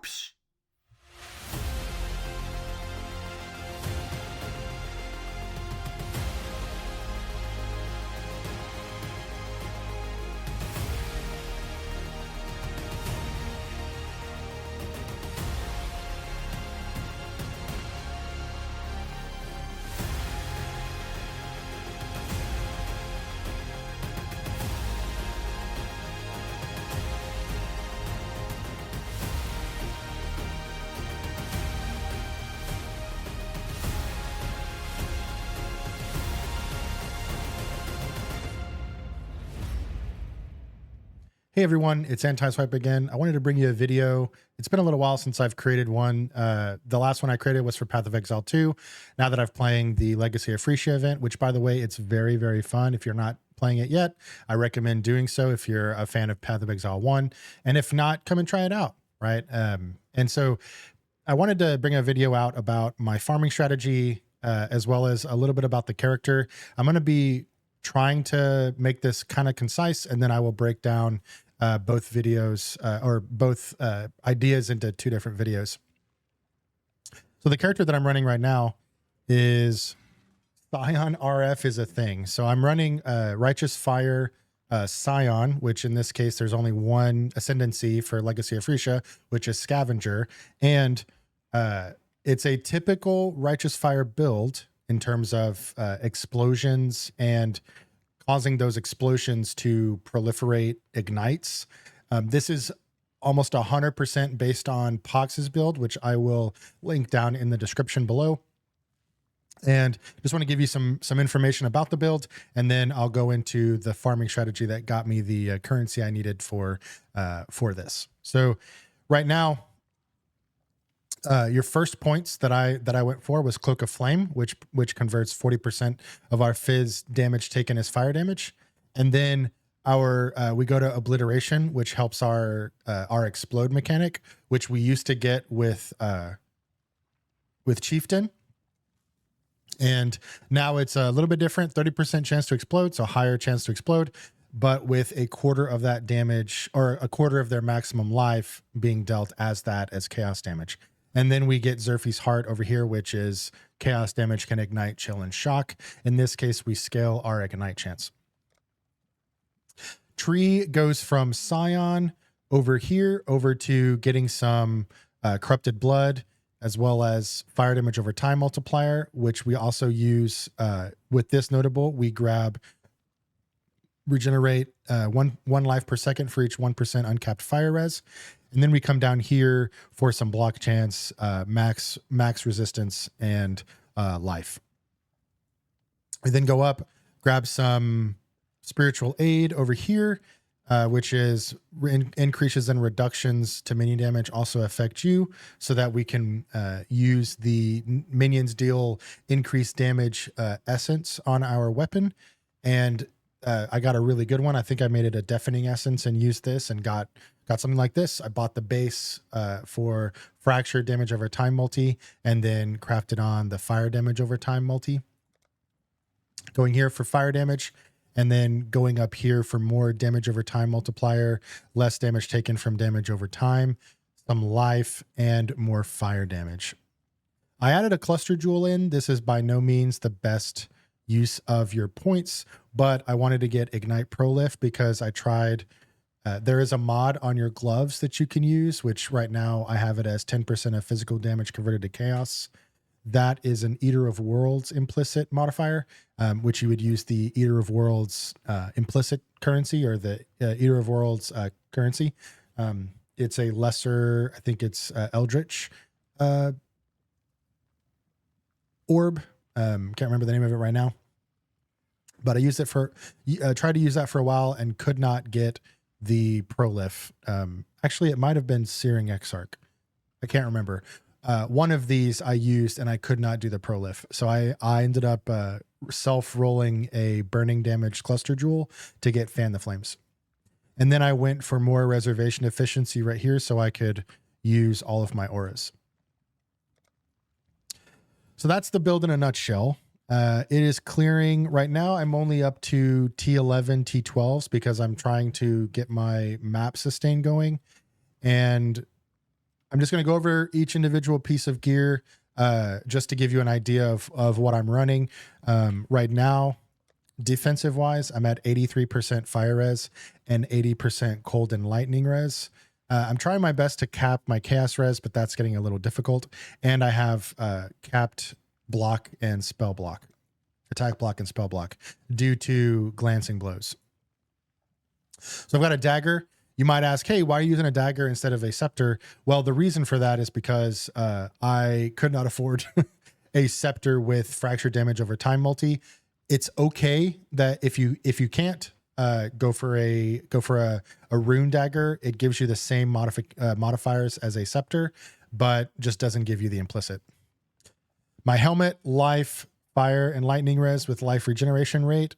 Whoosh. Hey everyone, it's Anti-Swipe again. I wanted to bring you a video. It's been a little while since I've created one. The last one I created was for Path of Exile 2. Now that I've playing the Legacy of Phrecia event, which by the way, it's very, very fun. If you're not playing it yet, I recommend doing so if you're a fan of Path of Exile 1. And if not, come and try it out, right? And so I wanted to bring a video out about my farming strategy, as well as a little bit about the character. I'm going to be trying to make this kind of concise, and then I will break down both videos or both ideas into two different videos. So the character that I'm running right now is Scion RF is a thing. So I'm running Righteous Fire Scion, which in this case, there's only one ascendancy for Legacy of Phrecia, which is Scavenger. And it's a typical Righteous Fire build in terms of explosions and causing those explosions to proliferate ignites. This is almost 100% based on Pox's build, which I will link down in the description below. And just want to give you some information about the build, and then I'll go into the farming strategy that got me the currency I needed for this. So right now, your first points that I went for was Cloak of Flame, which converts 40% of our fizz damage taken as fire damage, and then we go to Obliteration, which helps our explode mechanic, which we used to get with Chieftain, and now it's a little bit different. 30% chance to explode, so higher chance to explode, but with a quarter of that damage or a quarter of their maximum life being dealt as chaos damage. And then we get Zerfi's Heart over here, which is chaos damage can ignite, chill, and shock. In this case, we scale our ignite chance. Tree goes from Scion over here over to getting some corrupted blood, as well as fire damage over time multiplier, which we also use with this notable. We grab regenerate one life per second for each 1% uncapped fire res. And then we come down here for some block chance, max resistance, and life. We then go up, grab some spiritual aid over here, which is increases and reductions to minion damage also affect you, so that we can use the minions deal increased damage essence on our weapon. And I got a really good one. I think I made it a deafening essence and used this and got something like this. I bought the base for fracture damage over time multi, and then crafted on the fire damage over time multi. Going here for fire damage, and then going up here for more damage over time multiplier, less damage taken from damage over time, some life, and more fire damage. I added a cluster jewel in. This is by no means the best use of your points, but I wanted to get Ignite Prolift because I tried. There is a mod on your gloves that you can use, which right now I have it as 10% of physical damage converted to chaos. That is an Eater of Worlds implicit modifier, which you would use the Eater of Worlds implicit currency, or the Eater of Worlds currency. It's a lesser, I think it's Eldritch orb. Can't remember the name of it right now, but I used it tried to use that for a while and could not get the Prolif. Actually, it might have been Searing Exarch. I can't remember. One of these I used and I could not do the Prolif. So I ended up self-rolling a burning damage cluster jewel to get Fan the Flames. And then I went for more reservation efficiency right here so I could use all of my auras. So that's the build in a nutshell. It is clearing right now. I'm only up to T11, T12s because I'm trying to get my map sustain going. And I'm just going to go over each individual piece of gear just to give you an idea of what I'm running. Right now, defensive wise, I'm at 83% fire res and 80% cold and lightning res. I'm trying my best to cap my chaos res, but that's getting a little difficult. And I have capped block and spell block, attack block and spell block due to glancing blows. So I've got a dagger. You might ask, hey, why are you using a dagger instead of a scepter? Well, the reason for that is because I could not afford a scepter with fracture damage over time multi. It's okay that if you can't go for a rune dagger, it gives you the same modifiers as a scepter, but just doesn't give you the implicit. My helmet, life, fire, and lightning res with life regeneration rate.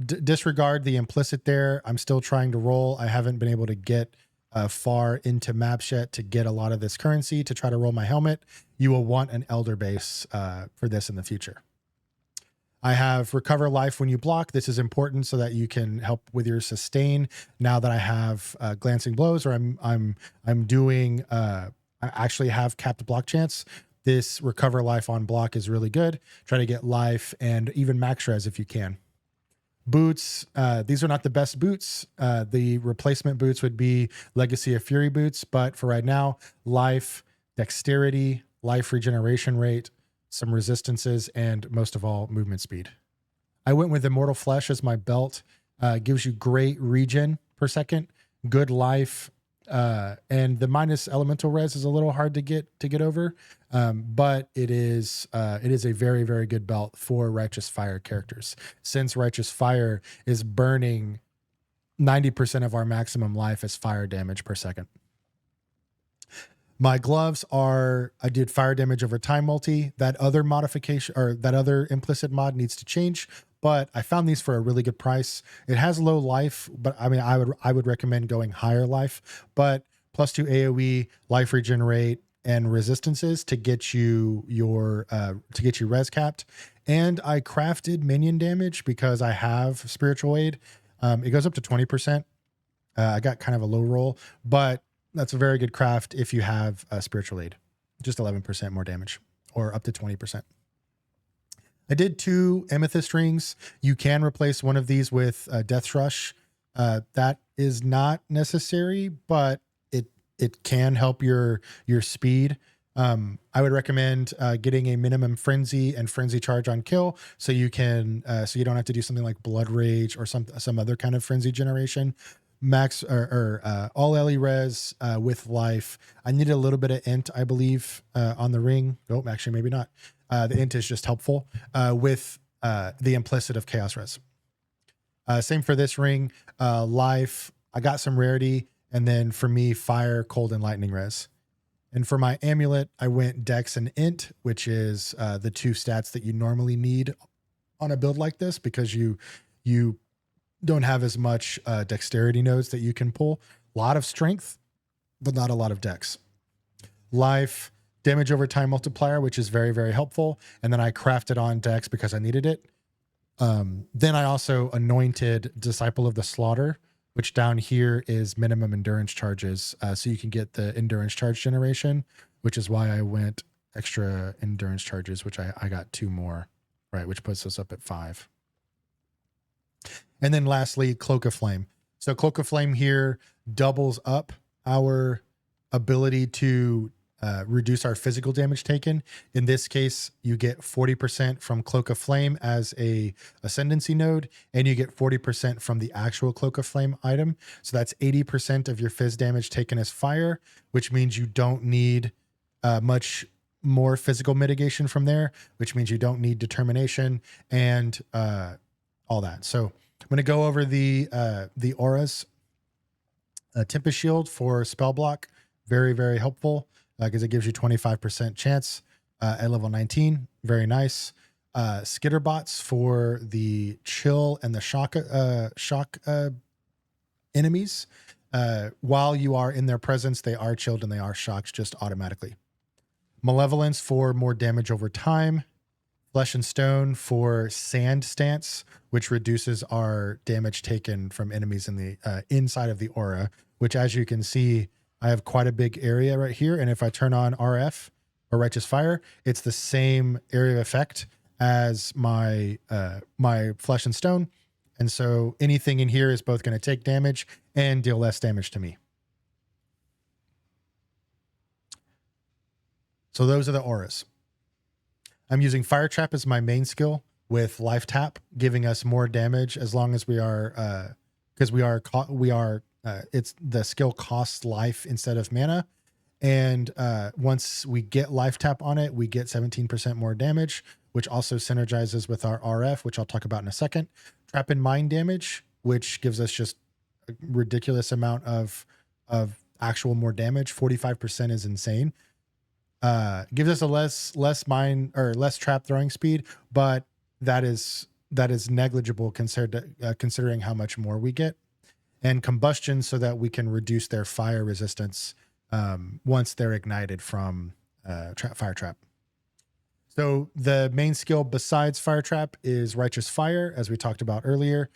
Disregard the implicit there. I'm still trying to roll. I haven't been able to get far into maps yet to get a lot of this currency to try to roll my helmet. You will want an elder base for this in the future. I have recover life when you block. This is important so that you can help with your sustain. Now that I have glancing blows, or I'm doing I actually have capped block chance. This recover life on block is really good. Try to get life and even max res if you can. Boots, these are not the best boots. The replacement boots would be Legacy of Fury boots, but for right now, life, dexterity, life regeneration rate, some resistances, and most of all, movement speed. I went with Immortal Flesh as my belt. Gives you great regen per second, good life, and the minus elemental res is a little hard to get over, but it is a very, very good belt for Righteous Fire characters, since Righteous Fire is burning 90% of our maximum life as fire damage per second. My gloves are, I did fire damage over time multi. That other modification, or that other implicit mod, needs to change, but I found these for a really good price. It has low life, but I mean, I would recommend going higher life, but +2 AoE, life regenerate, and resistances to get you your res capped. And I crafted minion damage because I have spiritual aid. It goes up to 20%. I got kind of a low roll, but that's a very good craft if you have spiritual aid. Just 11% more damage, or up to 20%. I did 2 amethyst rings. You can replace one of these with Death Rush. That is not necessary, but it can help your speed. I would recommend getting a minimum frenzy and frenzy charge on kill, so you can so you don't have to do something like blood rage or some other kind of frenzy generation. Max or all LE res with life. I needed a little bit of int, I believe, on the ring. Nope, actually, maybe not. The int is just helpful with the implicit of chaos res. Same for this ring. Life, I got some rarity, and then for me, fire, cold, and lightning res. And for my amulet, I went dex and int, which is the 2 stats that you normally need on a build like this, because you don't have as much dexterity nodes that you can pull. A lot of strength, but not a lot of dex. Life, damage over time multiplier, which is very, very helpful. And then I crafted on dex because I needed it. Then I also anointed Disciple of the Slaughter, which down here is minimum endurance charges. So you can get the endurance charge generation, which is why I went extra endurance charges, which I got 2 more, right? Which puts us up at 5. And then lastly, Cloak of Flame. So Cloak of Flame here doubles up our ability to reduce our physical damage taken. In this case, you get 40% from Cloak of Flame as a ascendancy node, and you get 40% from the actual Cloak of Flame item. So that's 80% of your phys damage taken as fire, which means you don't need much more physical mitigation from there, which means you don't need determination and all that. So I'm going to go over the auras. Tempest Shield for spell block, very, very helpful because it gives you 25% chance at level 19. Very nice. Skitterbots for the chill and the shock enemies. While you are in their presence, they are chilled and they are shocked just automatically. Malevolence for more damage over time. Flesh and Stone for Sand Stance, which reduces our damage taken from enemies in the inside of the aura, which, as you can see, I have quite a big area right here. And if I turn on RF or Righteous Fire, it's the same area of effect as my my Flesh and Stone. And so anything in here is both going to take damage and deal less damage to me. So those are the auras. I'm using Fire Trap as my main skill with Life Tap, giving us more damage as long as we are, because it's the skill costs life instead of mana. And once we get Life Tap on it, we get 17% more damage, which also synergizes with our RF, which I'll talk about in a second. Trap and Mind damage, which gives us just a ridiculous amount of actual more damage. 45% is insane. Gives us a less mind or less trap throwing speed, but that is negligible considering how much more we get. And Combustion, so that we can reduce their fire resistance once they're ignited from Fire Trap. So the main skill besides Fire Trap is Righteous Fire, as we talked about earlier.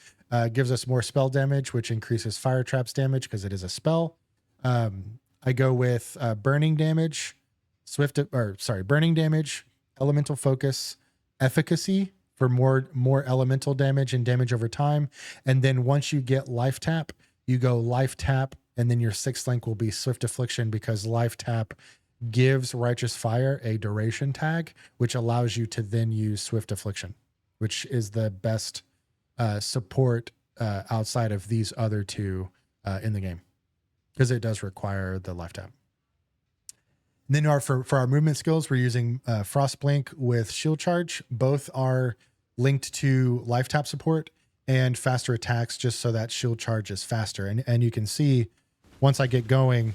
Gives us more spell damage, which increases Fire Trap's damage because it is a spell. I go with burning damage, burning damage, elemental focus, efficacy for more elemental damage and damage over time. And then once you get Life Tap, you go Life Tap, and then your 6th link will be Swift Affliction, because Life Tap gives Righteous Fire a duration tag, which allows you to then use Swift Affliction, which is the best support outside of these other two in the game, because it does require the Life Tap. And then for our movement skills, we're using Frost Blink with Shield Charge. Both are linked to Life Tap support and faster attacks, just so that Shield Charge is faster. And you can see once I get going.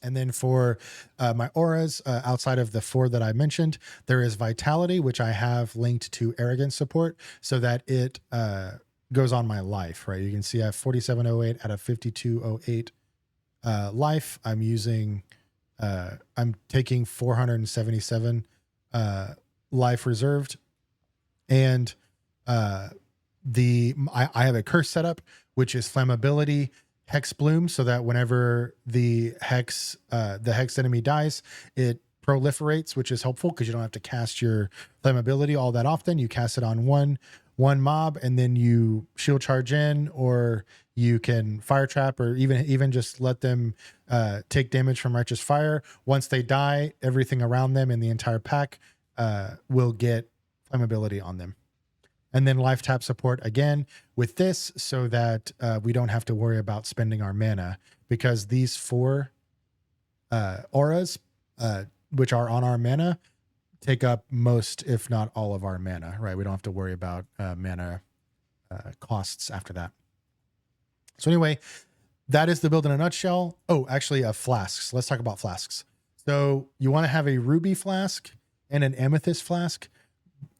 And then for my auras, outside of the 4 that I mentioned, there is Vitality, which I have linked to Arrogance support, so that it goes on my life, right? You can see I have 4708 out of 5208 life. I'm taking 477 life reserved. And I have a curse setup, which is Flammability, Hex Bloom, so that whenever the hex enemy dies, it proliferates, which is helpful because you don't have to cast your Flammability all that often. You cast it on one mob, and then you Shield Charge in, or you can Fire Trap, or even just let them take damage from Righteous Fire. Once they die, everything around them in the entire pack will get Flammability on them. And then Life Tap support again with this, so that we don't have to worry about spending our mana, because these 4 auras, which are on our mana, take up most, if not all, of our mana, right? We don't have to worry about mana costs after that. So anyway, that is the build in a nutshell. Oh, actually, flasks. Let's talk about flasks. So you want to have a ruby flask and an amethyst flask.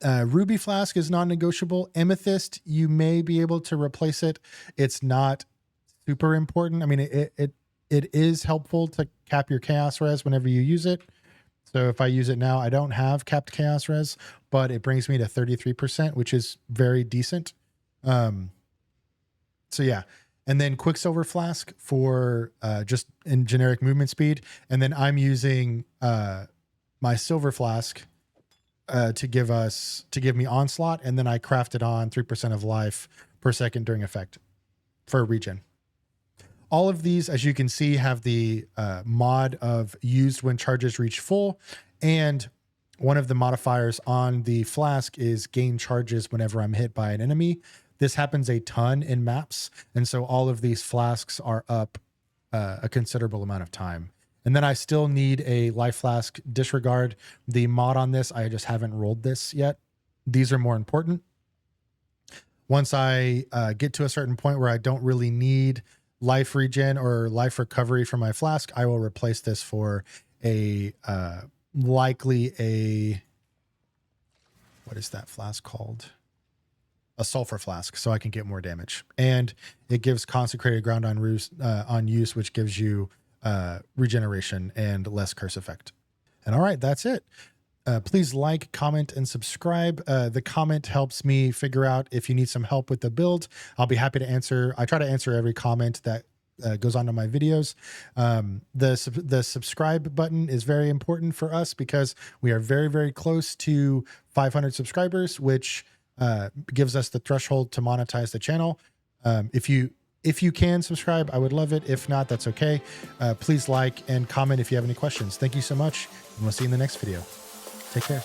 Ruby flask is non-negotiable. Amethyst, you may be able to replace it. It's not super important. I mean, it is helpful to cap your chaos res whenever you use it. So if I use it now, I don't have capped chaos res, but it brings me to 33%, which is very decent. So yeah. And then Quicksilver Flask for just in generic movement speed. And then I'm using my Silver Flask to give me Onslaught, and then I crafted on 3% of life per second during effect for regen. All of these, as you can see, have the mod of used when charges reach full, and one of the modifiers on the flask is gain charges whenever I'm hit by an enemy. This happens a ton in maps, and so all of these flasks are up a considerable amount of time. And then I still need a Life Flask Disregard. The mod on this, I just haven't rolled this yet. These are more important. Once I get to a certain point where I don't really need life regen or life recovery from my flask, I will replace this for a likely a, what is that flask called? A sulfur flask, so I can get more damage. And it gives Consecrated Ground on use, which gives you regeneration and less curse effect. And all right, that's it. Please like, comment, and subscribe. The comment helps me figure out if you need some help with the build. I'll be happy to answer. I try to answer every comment that goes onto my videos. The subscribe button is very important for us because we are very, very close to 500 subscribers, which gives us the threshold to monetize the channel. If you can subscribe, I would love it. If not, that's okay. Please like and comment if you have any questions. Thank you so much, and we'll see you in the next video. Take care.